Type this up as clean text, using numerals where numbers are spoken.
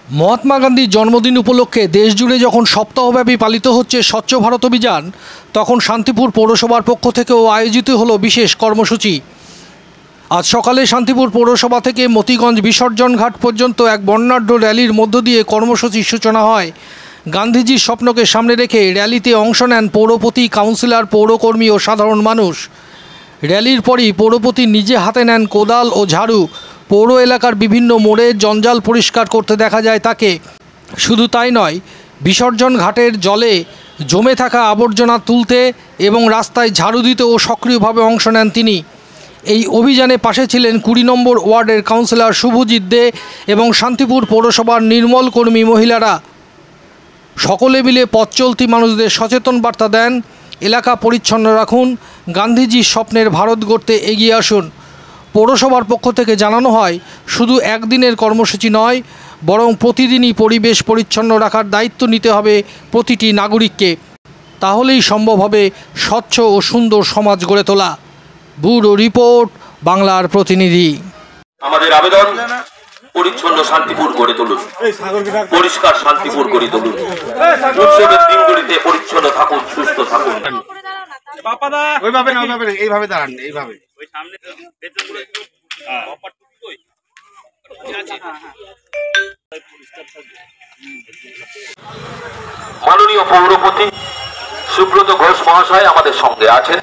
মহাত্মা গান্ধীর জন্মদিন উপলক্ষে দেশজুড়ে যখন সপ্তাহব্যাপী পালিত হচ্ছে স্বচ্ছ ভারত অভিযান, তখন শান্তিপুর পৌরসভার পক্ষ থেকেও আয়োজিত হলো বিশেষ কর্মসূচি। আজ সকালে শান্তিপুর পৌরসভা থেকে মতিগঞ্জ বিসর্জন ঘাট পর্যন্ত এক বর্ণাঢ্য র্যালির মধ্য দিয়ে কর্মসূচির সূচনা হয়। গান্ধীজির স্বপ্নকে সামনে রেখে র্যালিতে অংশ নেন পৌরপতি, কাউন্সিলর, পৌরকর্মী ও সাধারণ মানুষ। র্যালির পরই পৌরপতি নিজে হাতে নেন কোদাল ও ঝাড়ু। পৌর এলাকার বিভিন্ন মোড়ে জঞ্জাল পরিষ্কার করতে দেখা যায় তাকে। শুধু তাই নয়, বিসর্জন ঘাটের জলে জমে থাকা আবর্জনা তুলতে এবং রাস্তায় ঝাড়ু দিতেও সক্রিয়ভাবে অংশ নেন তিনি। এই অভিযানে পাশে ছিলেন 20 নম্বর ওয়ার্ডের কাউন্সিলর শুভজিৎ দে এবং শান্তিপুর পৌরসভার নির্মল কর্মী মহিলারা। সকলে মিলে পথ চলতি মানুষদের সচেতন বার্তা দেন, এলাকা পরিচ্ছন্ন রাখুন, গান্ধীজির স্বপ্নের ভারত গড়তে এগিয়ে আসুন। পৌরসভার পক্ষ থেকে জানানো হয়, শুধু একদিনের কর্মসূচি নয়, বরং প্রতিদিনই পরিবেশ পরিচ্ছন্ন রাখার দায়িত্ব নিতে হবে প্রতিটি নাগরিককে। তাহলেই সম্ভব হবে স্বচ্ছ ও সুন্দর সমাজ গড়ে তোলা। ব্যুরো রিপোর্ট, বাংলার প্রতিনিধি। আমাদের আবেদন, পরিচ্ছন্ন শান্তিপুর গড়ে তুলুন, পরিষ্কার শান্তিপুর গড়ে তুলুন। উৎসবের দিনগুলিতে পরিচ্ছন্ন থাকুন, সুস্থ থাকুন। এইভাবে দাঁড়ান, এইভাবে। মাননীয় পৌরপতি সুব্রত ঘোষ মহাশয় আমাদের সঙ্গে আছেন।